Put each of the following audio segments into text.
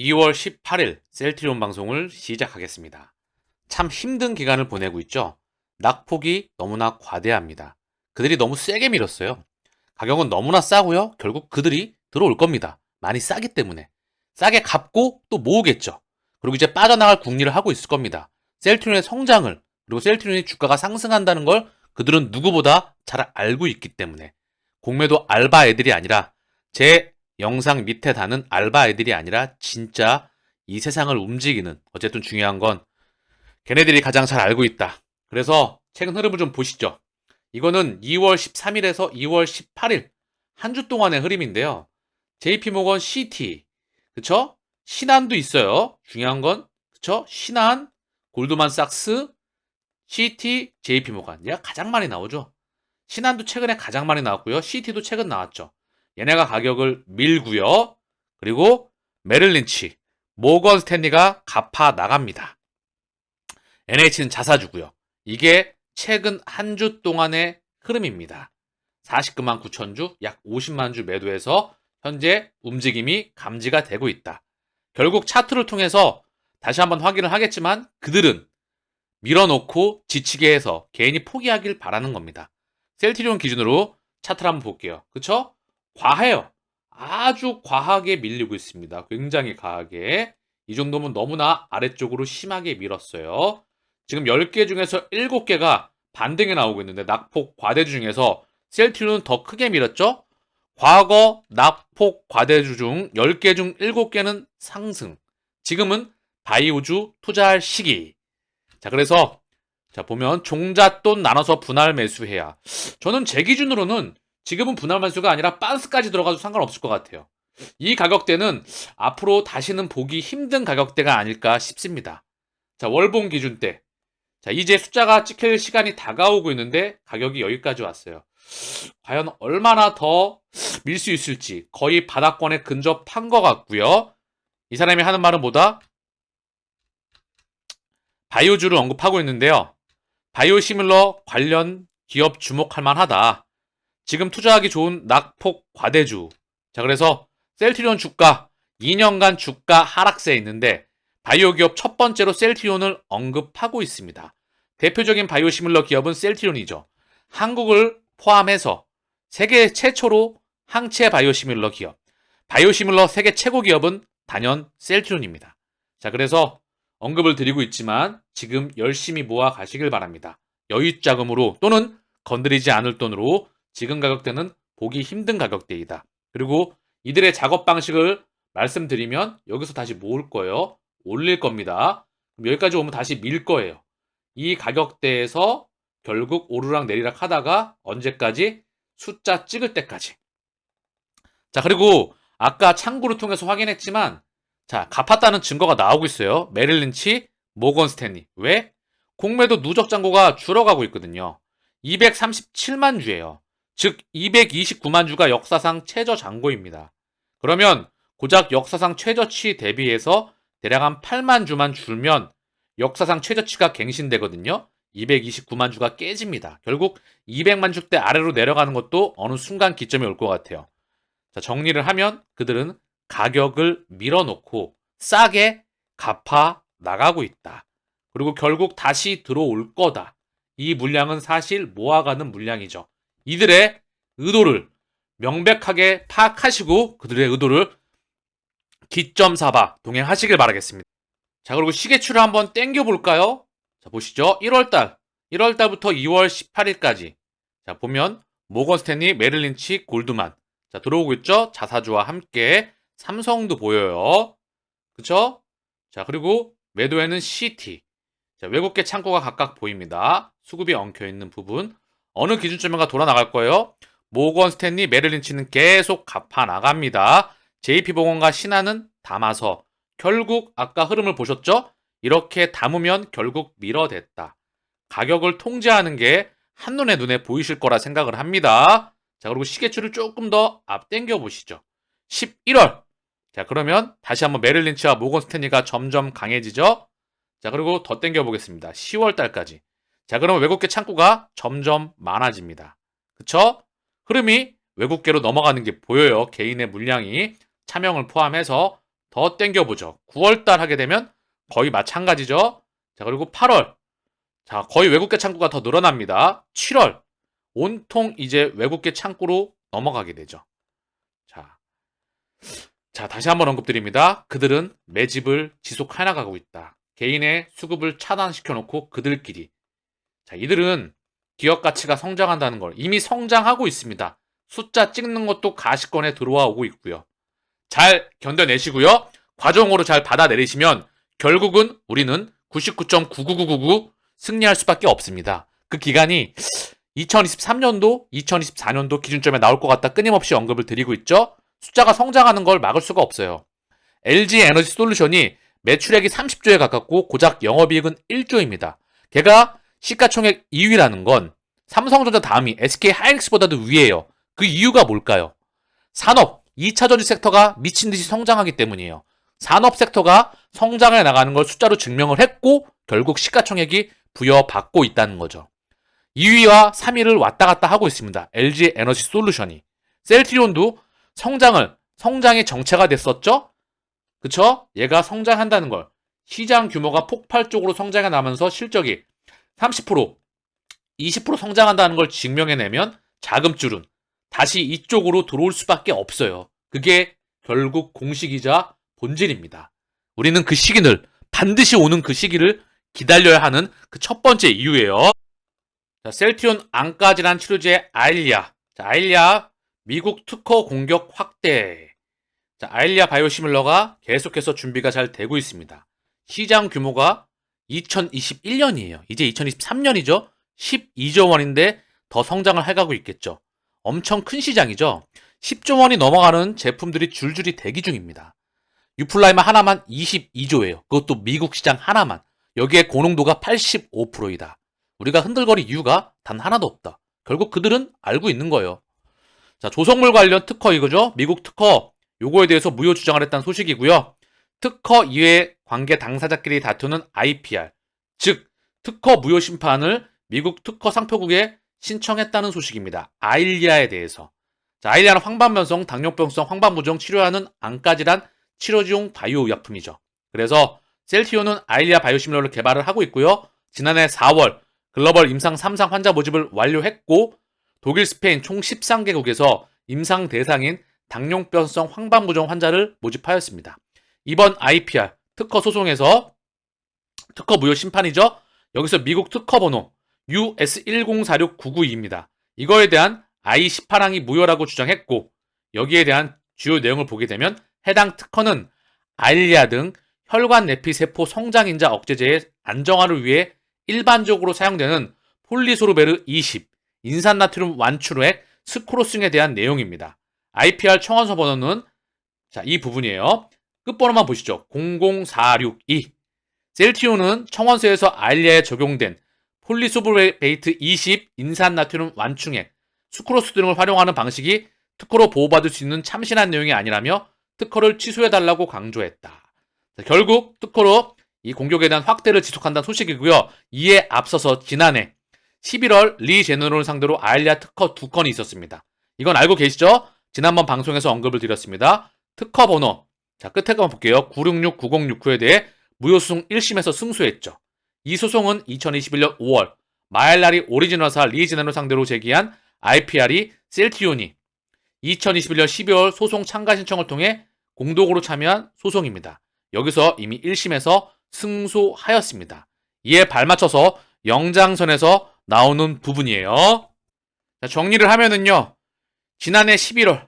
2월 18일 셀트리온 방송을 시작하겠습니다. 참 힘든 기간을 보내고 있죠. 낙폭이 너무나 과대합니다. 그들이 너무 세게 밀었어요. 가격은 너무나 싸고요. 결국 그들이 들어올 겁니다. 많이 싸기 때문에. 싸게 갚고 또 모으겠죠. 그리고 이제 빠져나갈 궁리를 하고 있을 겁니다. 셀트리온의 성장을, 그리고 셀트리온의 주가가 상승한다는 걸 그들은 누구보다 잘 알고 있기 때문에 공매도 알바 애들이 아니라 제 영상 밑에 다는 알바 애들이 아니라 진짜 이 세상을 움직이는, 어쨌든 중요한 건 걔네들이 가장 잘 알고 있다. 그래서 최근 흐름을 좀 보시죠. 이거는 2월 13일에서 2월 18일 한 주 동안의 흐름인데요. JP모건 CT, 그쵸? 신한도 있어요. 중요한 건, 그쵸? 신한, 골드만삭스, CT, JP모건. 얘가 가장 많이 나오죠. 신한도 최근에 가장 많이 나왔고요. CT도 최근 나왔죠. 얘네가 가격을 밀고요. 그리고 메릴린치, 모건 스탠리가 갚아 나갑니다. NH는 자사주고요. 이게 최근 한 주 동안의 흐름입니다. 49만 9천 주, 약 50만 주 매도해서 현재 움직임이 감지가 되고 있다. 결국 차트를 통해서 다시 한번 확인을 하겠지만 그들은 밀어놓고 지치게 해서 개인이 포기하길 바라는 겁니다. 셀트리온 기준으로 차트를 한번 볼게요. 그쵸? 과해요. 아주 과하게 밀리고 있습니다. 굉장히 과하게. 이 정도면 너무나 아래쪽으로 심하게 밀었어요. 지금 10개 중에서 7개가 반등이 나오고 있는데 낙폭 과대주 중에서 셀트리온은 더 크게 밀었죠? 과거 낙폭 과대주 중 10개 중 7개는 상승. 지금은 바이오주 투자할 시기. 자, 그래서 자, 보면 종잣돈 나눠서 분할 매수해야. 저는 제 기준으로는 지금은 분할 매수가 아니라 빤스까지 들어가도 상관없을 것 같아요. 이 가격대는 앞으로 다시는 보기 힘든 가격대가 아닐까 싶습니다. 자, 월봉 기준대. 자, 이제 숫자가 찍힐 시간이 다가오고 있는데 가격이 여기까지 왔어요. 과연 얼마나 더 밀 수 있을지 거의 바닥권에 근접한 것 같고요. 이 사람이 하는 말은 뭐다? 바이오주를 언급하고 있는데요. 바이오시밀러 관련 기업 주목할 만하다. 지금 투자하기 좋은 낙폭 과대주. 자, 그래서 셀트리온 주가 2년간 주가 하락세에 있는데 바이오 기업 첫 번째로 셀트리온을 언급하고 있습니다. 대표적인 바이오시밀러 기업은 셀트리온이죠. 한국을 포함해서 세계 최초로 항체 바이오시밀러 기업. 바이오시밀러 세계 최고 기업은 단연 셀트리온입니다. 자, 그래서 언급을 드리고 있지만 지금 열심히 모아 가시길 바랍니다. 여유 자금으로 또는 건드리지 않을 돈으로 지금 가격대는 보기 힘든 가격대이다. 그리고 이들의 작업 방식을 말씀드리면 여기서 다시 모을 거예요. 올릴 겁니다. 그럼 여기까지 오면 다시 밀 거예요. 이 가격대에서 결국 오르락 내리락 하다가 언제까지? 숫자 찍을 때까지. 자, 그리고 아까 창구를 통해서 확인했지만 자, 갚았다는 증거가 나오고 있어요. 메릴린치, 모건 스탠리. 왜? 공매도 누적 잔고가 줄어가고 있거든요. 237만 주예요. 즉 229만 주가 역사상 최저 잔고입니다. 그러면 고작 역사상 최저치 대비해서 대략 한 8만 주만 줄면 역사상 최저치가 갱신되거든요. 229만 주가 깨집니다. 결국 200만 주대 아래로 내려가는 것도 어느 순간 기점이 올 것 같아요. 자, 정리를 하면 그들은 가격을 밀어놓고 싸게 갚아 나가고 있다. 그리고 결국 다시 들어올 거다. 이 물량은 사실 모아가는 물량이죠. 이들의 의도를 명백하게 파악하시고 그들의 의도를 기점 삼아 동행하시길 바라겠습니다. 자, 그리고 시계추를 한번 땡겨 볼까요? 자, 보시죠. 1월달부터 2월 18일까지. 자, 보면 모건 스탠리, 메릴린치, 골드만. 자, 들어오고 있죠? 자사주와 함께 삼성도 보여요. 그쵸? 자, 그리고 매도에는 CT. 자, 외국계 창고가 각각 보입니다. 수급이 엉켜있는 부분. 어느 기준점인가 돌아 나갈 거예요. 모건 스탠리, 메릴린치는 계속 갚아 나갑니다. JP보건과 신한은 담아서 결국 아까 흐름을 보셨죠? 이렇게 담으면 결국 밀어댔다. 가격을 통제하는 게 한눈에 보이실 거라 생각을 합니다. 자, 그리고 시계추를 조금 더 앞당겨 보시죠. 11월. 자, 그러면 다시 한번 메릴린치와 모건 스탠리가 점점 강해지죠. 자, 그리고 더 당겨 보겠습니다. 10월 달까지. 자, 그러면 외국계 창구가 점점 많아집니다. 그쵸? 흐름이 외국계로 넘어가는 게 보여요. 개인의 물량이 차명을 포함해서 더 땡겨보죠. 9월달 하게 되면 거의 마찬가지죠. 자, 그리고 8월. 자, 거의 외국계 창구가 더 늘어납니다. 7월. 온통 이제 외국계 창구로 넘어가게 되죠. 자, 다시 한번 언급드립니다. 그들은 매집을 지속해 나가고 있다. 개인의 수급을 차단시켜 놓고 그들끼리. 자, 이들은 기업 가치가 성장한다는 걸 이미 성장하고 있습니다. 숫자 찍는 것도 가시권에 들어와 오고 있고요. 잘 견뎌내시고요. 과정으로 잘 받아내리시면 결국은 우리는 99.99999 승리할 수밖에 없습니다. 그 기간이 2023년도, 2024년도 기준점에 나올 것 같다 끊임없이 언급을 드리고 있죠. 숫자가 성장하는 걸 막을 수가 없어요. LG 에너지 솔루션이 매출액이 30조에 가깝고 고작 영업이익은 1조입니다. 걔가 시가총액 2위라는 건 삼성전자 다음이 SK 하이닉스보다도 위에요. 그 이유가 뭘까요? 산업, 2차 전지 섹터가 미친 듯이 성장하기 때문이에요. 산업 섹터가 성장해 나가는 걸 숫자로 증명을 했고 결국 시가총액이 부여받고 있다는 거죠. 2위와 3위를 왔다 갔다 하고 있습니다. LG 에너지 솔루션이. 셀트리온도 성장이 정체가 됐었죠? 그쵸? 얘가 성장한다는 걸. 시장 규모가 폭발적으로 성장해 나면서 실적이 30%, 20% 성장한다는 걸 증명해내면 자금줄은 다시 이쪽으로 들어올 수밖에 없어요. 그게 결국 공식이자 본질입니다. 우리는 그 시기를, 반드시 오는 그 시기를 기다려야 하는 그 첫 번째 이유예요. 자, 셀트리온 안과질환 치료제 아일리아. 자, 아일리아 미국 특허 공격 확대. 자, 아일리아 바이오시밀러가 계속해서 준비가 잘 되고 있습니다. 시장 규모가 2021년이에요. 이제 2023년이죠. 12조 원인데 더 성장을 해가고 있겠죠. 엄청 큰 시장이죠. 10조 원이 넘어가는 제품들이 줄줄이 대기 중입니다. 유플라이마 하나만 22조예요. 그것도 미국 시장 하나만. 여기에 고농도가 85%이다. 우리가 흔들거릴 이유가 단 하나도 없다. 결국 그들은 알고 있는 거예요. 자, 조성물 관련 특허 이거죠. 미국 특허. 요거에 대해서 무효 주장을 했다는 소식이고요. 특허 이외의 관계 당사자끼리 다투는 IPR. 즉, 특허 무효 심판을 미국 특허 상표국에 신청했다는 소식입니다. 아일리아에 대해서. 자, 아일리아는 황반변성, 당뇨병성 황반부종 치료하는 안과질환 치료지용 바이오 의약품이죠. 그래서 셀트리온은 아일리아 바이오시밀러를 개발을 하고 있고요. 지난해 4월 글로벌 임상 3상 환자 모집을 완료했고 독일, 스페인 총 13개국에서 임상 대상인 당뇨병성 황반부종 환자를 모집하였습니다. 이번 IPR 특허 소송에서 특허 무효 심판이죠. 여기서 미국 특허 번호 US104699입니다. 이거에 대한 I18항이 무효라고 주장했고 여기에 대한 주요 내용을 보게 되면 해당 특허는 아일리아 등 혈관 내피 세포 성장인자 억제제의 안정화를 위해 일반적으로 사용되는 폴리소르베르 20 인산나트륨 완추액 스크로싱에 대한 내용입니다. IPR 청원서 번호는 자, 이 부분이에요. 끝번호만 보시죠. 00462. 셀트리온은 청원서에서 아일리아에 적용된 폴리소르베이트 20 인산나트륨 완충액 수크로스 등을 활용하는 방식이 특허로 보호받을 수 있는 참신한 내용이 아니라며 특허를 취소해달라고 강조했다. 자, 결국 특허로 이 공격에 대한 확대를 지속한다는 소식이고요. 이에 앞서서 지난해 11월 리 제너럴 상대로 아일리아 특허 2건이 있었습니다. 이건 알고 계시죠? 지난번 방송에서 언급을 드렸습니다. 특허 번호 자, 끝에 한번 볼게요. 966-9069에 대해 무효소송 1심에서 승소했죠. 이 소송은 2021년 5월 마일라리 오리지널사 리 제너럴 상대로 제기한 IPR이 셀트리온이 2021년 12월 소송 참가 신청을 통해 공동으로 참여한 소송입니다. 여기서 이미 1심에서 승소하였습니다. 이에 발맞춰서 영장선에서 나오는 부분이에요. 자, 정리를 하면은요. 지난해 11월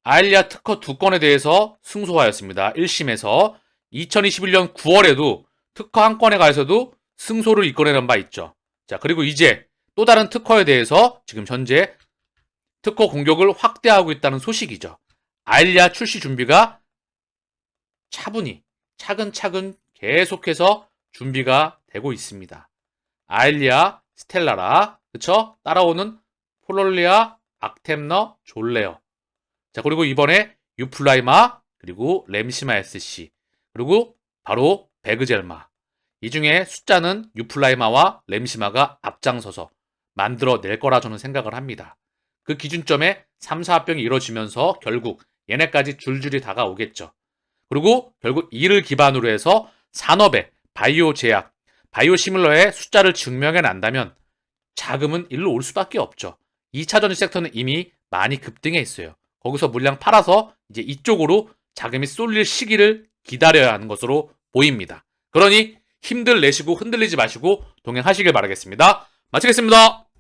아일리아 특허 2건에 대해서 승소하였습니다. 1심에서 2021년 9월에도 특허 1건에 가서도 승소를 이끌어낸 바 있죠. 자, 그리고 이제 또 다른 특허에 대해서 지금 현재 특허 공격을 확대하고 있다는 소식이죠. 아일리아 출시 준비가 차분히 차근차근 계속해서 준비가 되고 있습니다. 아일리아, 스텔라라, 그쵸? 따라오는 폴롤리아, 악템너, 졸레어. 자, 그리고 이번에 유플라이마, 그리고 램시마 SC, 그리고 바로 베그젤마. 이 중에 숫자는 유플라이마와 램시마가 앞장서서 만들어낼 거라 저는 생각을 합니다. 그 기준점에 3, 4합병이 이루어지면서 결국 얘네까지 줄줄이 다가오겠죠. 그리고 결국 이를 기반으로 해서 산업의 바이오 제약, 바이오 시밀러의 숫자를 증명해 난다면 자금은 일로 올 수밖에 없죠. 2차 전지 섹터는 이미 많이 급등해 있어요. 거기서 물량 팔아서 이제 이쪽으로 자금이 쏠릴 시기를 기다려야 하는 것으로 보입니다. 그러니 힘들 내시고 흔들리지 마시고 동행하시길 바라겠습니다. 마치겠습니다.